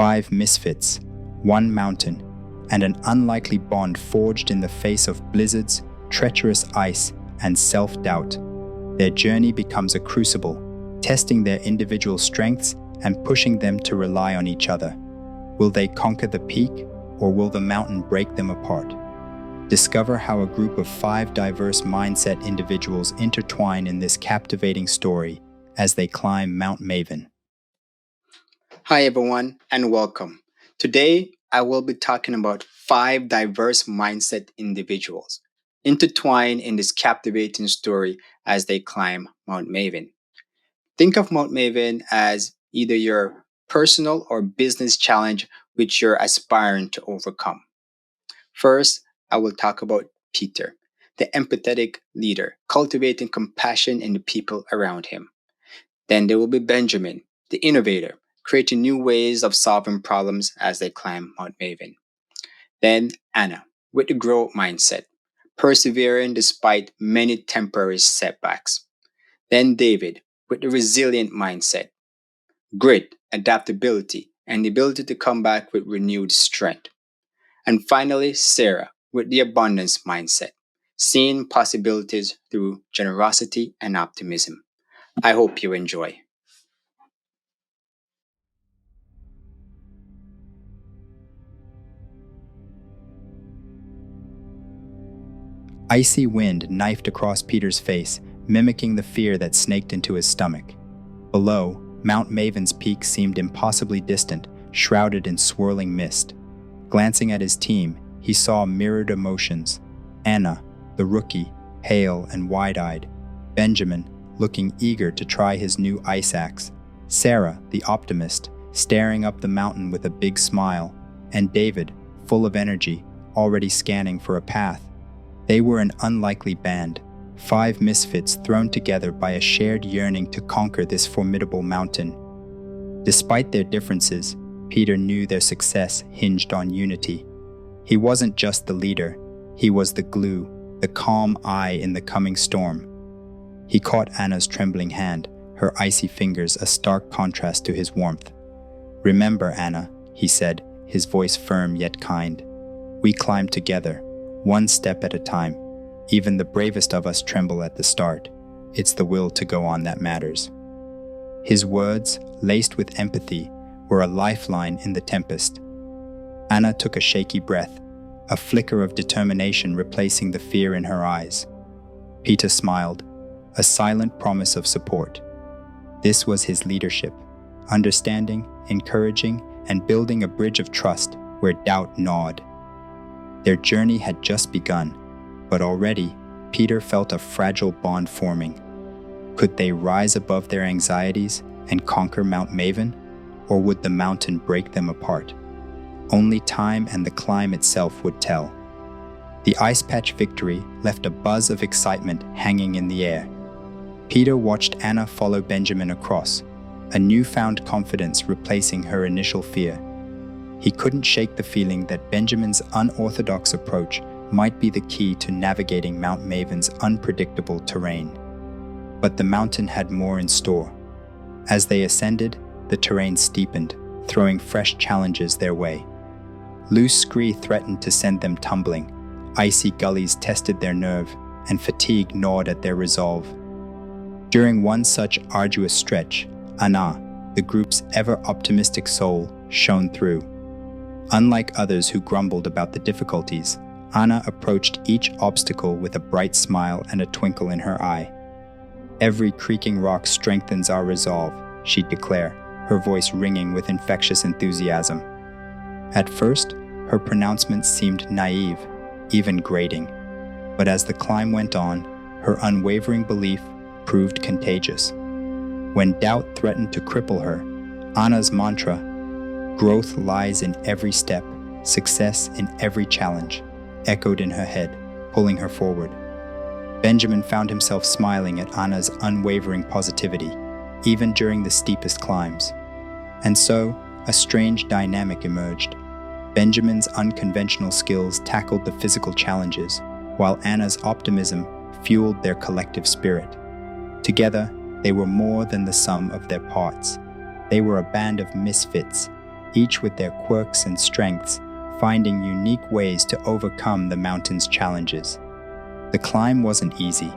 5 misfits, 1 mountain, and an unlikely bond forged in the face of blizzards, treacherous ice, and self-doubt. Their journey becomes a crucible, testing their individual strengths and pushing them to rely on each other. Will they conquer the peak, or will the mountain break them apart? Discover how a group of 5 diverse mindset individuals intertwine in this captivating story as they climb Mount Maven. Hi everyone, and welcome. Today, I will be talking about 5 diverse mindset individuals intertwined in this captivating story as they climb Mount Maven. Think of Mount Maven as either your personal or business challenge which you're aspiring to overcome. First, I will talk about Peter, the empathetic leader, cultivating compassion in the people around him. Then there will be Benjamin, the innovator, creating new ways of solving problems as they climb Mount Maven. Then Anna, with the growth mindset, persevering despite many temporary setbacks. Then David, with the resilient mindset, grit, adaptability, and the ability to come back with renewed strength. And finally, Sarah, with the abundance mindset, seeing possibilities through generosity and optimism. I hope you enjoy. Icy wind knifed across Peter's face, mimicking the fear that snaked into his stomach. Below, Mount Maven's peak seemed impossibly distant, shrouded in swirling mist. Glancing at his team, he saw mirrored emotions. Anna, the rookie, pale and wide-eyed. Benjamin, looking eager to try his new ice axe. Sarah, the optimist, staring up the mountain with a big smile. And David, full of energy, already scanning for a path. They were an unlikely band, 5 misfits thrown together by a shared yearning to conquer this formidable mountain. Despite their differences, Peter knew their success hinged on unity. He wasn't just the leader, he was the glue, the calm eye in the coming storm. He caught Anna's trembling hand, her icy fingers a stark contrast to his warmth. "Remember, Anna," he said, his voice firm yet kind. "We climb together, one step at a time. Even the bravest of us tremble at the start. It's the will to go on that matters." His words, laced with empathy, were a lifeline in the tempest. Anna took a shaky breath, a flicker of determination replacing the fear in her eyes. Peter smiled, a silent promise of support. This was his leadership, understanding, encouraging, and building a bridge of trust where doubt gnawed. Their journey had just begun, but already Peter felt a fragile bond forming. Could they rise above their anxieties and conquer Mount Maven, or would the mountain break them apart? Only time and the climb itself would tell. The ice patch victory left a buzz of excitement hanging in the air. Peter watched Anna follow Benjamin across, a newfound confidence replacing her initial fear. He couldn't shake the feeling that Benjamin's unorthodox approach might be the key to navigating Mount Maven's unpredictable terrain. But the mountain had more in store. As they ascended, the terrain steepened, throwing fresh challenges their way. Loose scree threatened to send them tumbling, icy gullies tested their nerve, and fatigue gnawed at their resolve. During one such arduous stretch, Anna, the group's ever-optimistic soul, shone through. Unlike others who grumbled about the difficulties, Anna approached each obstacle with a bright smile and a twinkle in her eye. "Every creaking rock strengthens our resolve," she'd declare, her voice ringing with infectious enthusiasm. At first, her pronouncements seemed naive, even grating. But as the climb went on, her unwavering belief proved contagious. When doubt threatened to cripple her, Anna's mantra, "Growth lies in every step, success in every challenge," echoed in her head, pulling her forward. Benjamin found himself smiling at Anna's unwavering positivity, even during the steepest climbs. And so, a strange dynamic emerged. Benjamin's unconventional skills tackled the physical challenges, while Anna's optimism fueled their collective spirit. Together, they were more than the sum of their parts. They were a band of misfits, each with their quirks and strengths, finding unique ways to overcome the mountain's challenges. The climb wasn't easy.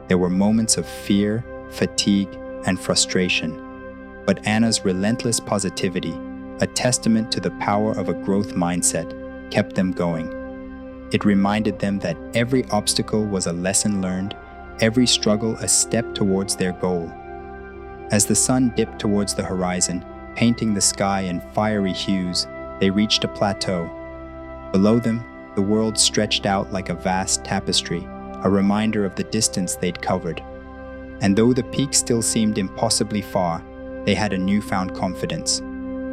There were moments of fear, fatigue, and frustration. But Anna's relentless positivity, a testament to the power of a growth mindset, kept them going. It reminded them that every obstacle was a lesson learned, every struggle a step towards their goal. As the sun dipped towards the horizon, painting the sky in fiery hues, they reached a plateau. Below them, the world stretched out like a vast tapestry, a reminder of the distance they'd covered. And though the peak still seemed impossibly far, they had a newfound confidence.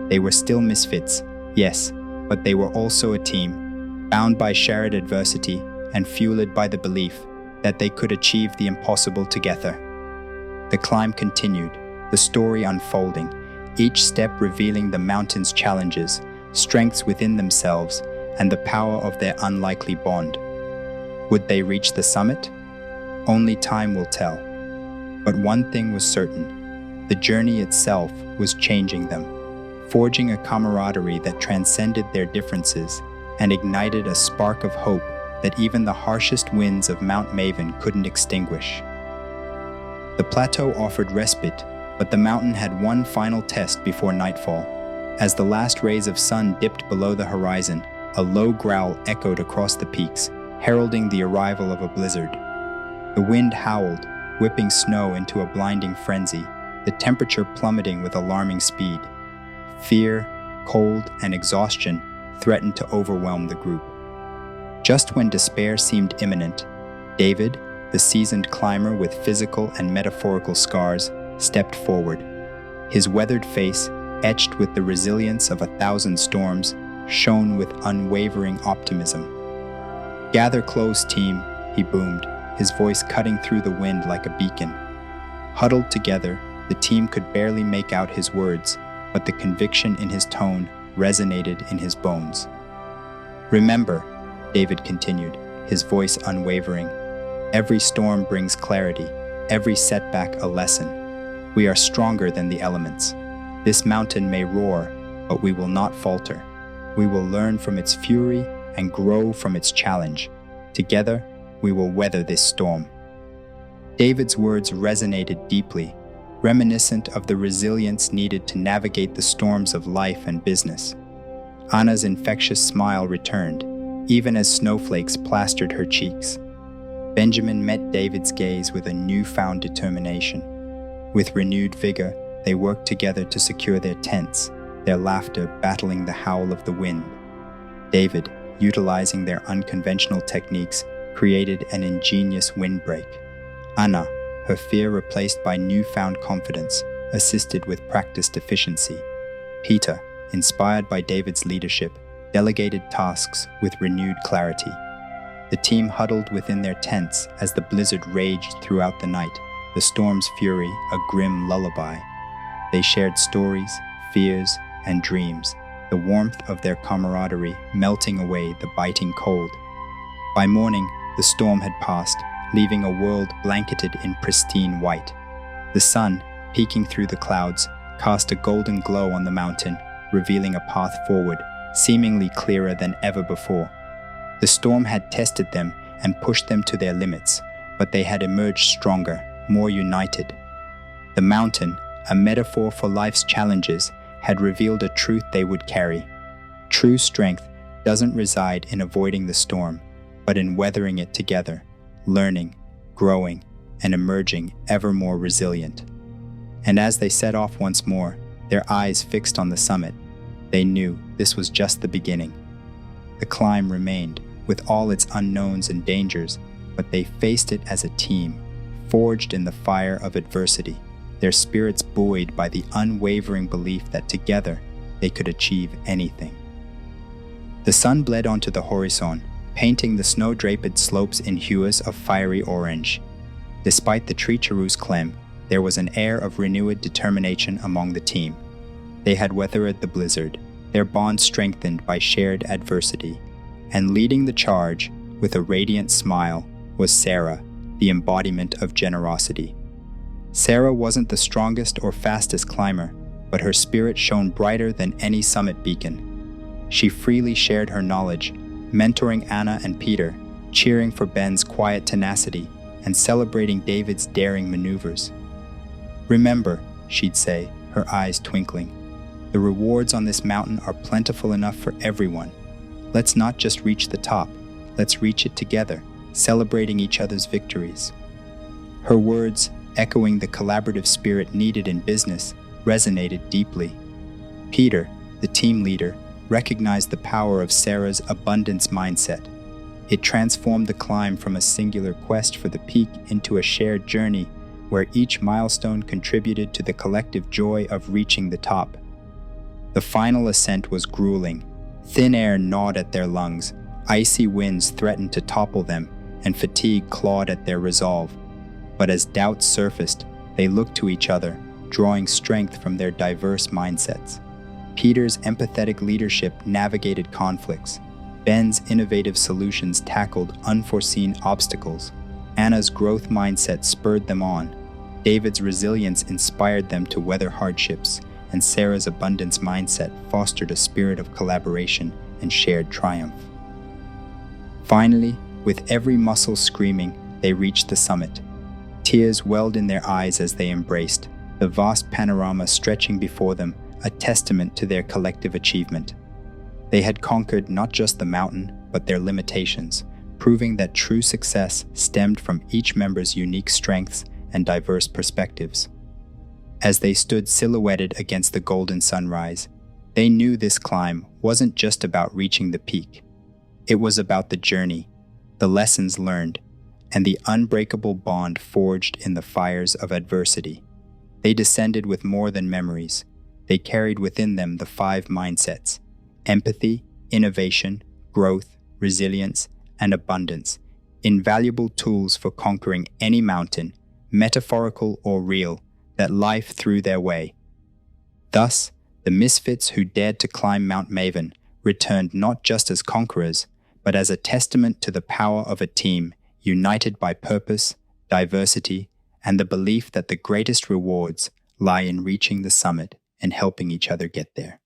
They were still misfits, yes, but they were also a team, bound by shared adversity and fueled by the belief that they could achieve the impossible together. The climb continued, the story unfolding, each step revealing the mountain's challenges, strengths within themselves, and the power of their unlikely bond. Would they reach the summit? Only time will tell. But one thing was certain: the journey itself was changing them, forging a camaraderie that transcended their differences and ignited a spark of hope that even the harshest winds of Mount Maven couldn't extinguish. The plateau offered respite, but the mountain had one final test before nightfall. As the last rays of sun dipped below the horizon, a low growl echoed across the peaks, heralding the arrival of a blizzard. The wind howled, whipping snow into a blinding frenzy, the temperature plummeting with alarming speed. Fear, cold, and exhaustion threatened to overwhelm the group. Just when despair seemed imminent, David, the seasoned climber with physical and metaphorical scars, stepped forward. His weathered face, etched with the resilience of 1,000 storms, shone with unwavering optimism. "Gather close, team," he boomed, his voice cutting through the wind like a beacon. Huddled together, the team could barely make out his words, but the conviction in his tone resonated in his bones. "Remember," David continued, his voice unwavering, "every storm brings clarity, every setback a lesson. We are stronger than the elements. This mountain may roar, but we will not falter. We will learn from its fury and grow from its challenge. Together, we will weather this storm." David's words resonated deeply, reminiscent of the resilience needed to navigate the storms of life and business. Anna's infectious smile returned, even as snowflakes plastered her cheeks. Benjamin met David's gaze with a newfound determination. With renewed vigor, they worked together to secure their tents, their laughter battling the howl of the wind. David, utilizing their unconventional techniques, created an ingenious windbreak. Anna, her fear replaced by newfound confidence, assisted with practiced efficiency. Peter, inspired by David's leadership, delegated tasks with renewed clarity. The team huddled within their tents as the blizzard raged throughout the night, the storm's fury a grim lullaby. They shared stories, fears, and dreams, the warmth of their camaraderie melting away the biting cold. By morning, the storm had passed, leaving a world blanketed in pristine white. The sun, peeking through the clouds, cast a golden glow on the mountain, revealing a path forward, seemingly clearer than ever before. The storm had tested them and pushed them to their limits, but they had emerged stronger, more united. The mountain, a metaphor for life's challenges, had revealed a truth they would carry. True strength doesn't reside in avoiding the storm, but in weathering it together, learning, growing, and emerging ever more resilient. And as they set off once more, their eyes fixed on the summit, they knew this was just the beginning. The climb remained, with all its unknowns and dangers, but they faced it as a team, forged in the fire of adversity, their spirits buoyed by the unwavering belief that together they could achieve anything. The sun bled onto the horizon, painting the snow-draped slopes in hues of fiery orange. Despite the treacherous climb, there was an air of renewed determination among the team. They had weathered the blizzard, their bond strengthened by shared adversity. And leading the charge, with a radiant smile, was Sarah, the embodiment of generosity. Sarah wasn't the strongest or fastest climber, but her spirit shone brighter than any summit beacon. She freely shared her knowledge, mentoring Anna and Peter, cheering for Ben's quiet tenacity, and celebrating David's daring maneuvers. "Remember," she'd say, her eyes twinkling, "the rewards on this mountain are plentiful enough for everyone. Let's not just reach the top, let's reach it together, celebrating each other's victories." Her words, echoing the collaborative spirit needed in business, resonated deeply. Peter, the team leader, recognized the power of Sarah's abundance mindset. It transformed the climb from a singular quest for the peak into a shared journey where each milestone contributed to the collective joy of reaching the top. The final ascent was grueling. Thin air gnawed at their lungs, icy winds threatened to topple them, and fatigue clawed at their resolve. But as doubts surfaced, they looked to each other, drawing strength from their diverse mindsets. Peter's empathetic leadership navigated conflicts. Ben's innovative solutions tackled unforeseen obstacles. Anna's growth mindset spurred them on. David's resilience inspired them to weather hardships, and Sarah's abundance mindset fostered a spirit of collaboration and shared triumph. Finally, with every muscle screaming, they reached the summit. Tears welled in their eyes as they embraced, the vast panorama stretching before them, a testament to their collective achievement. They had conquered not just the mountain, but their limitations, proving that true success stemmed from each member's unique strengths and diverse perspectives. As they stood silhouetted against the golden sunrise, they knew this climb wasn't just about reaching the peak. It was about the journey, the lessons learned, and the unbreakable bond forged in the fires of adversity. They descended with more than memories. They carried within them the 5 mindsets: empathy, innovation, growth, resilience, and abundance, invaluable tools for conquering any mountain, metaphorical or real, that life threw their way. Thus, the misfits who dared to climb Mount Maven returned not just as conquerors, but as a testament to the power of a team united by purpose, diversity, and the belief that the greatest rewards lie in reaching the summit and helping each other get there.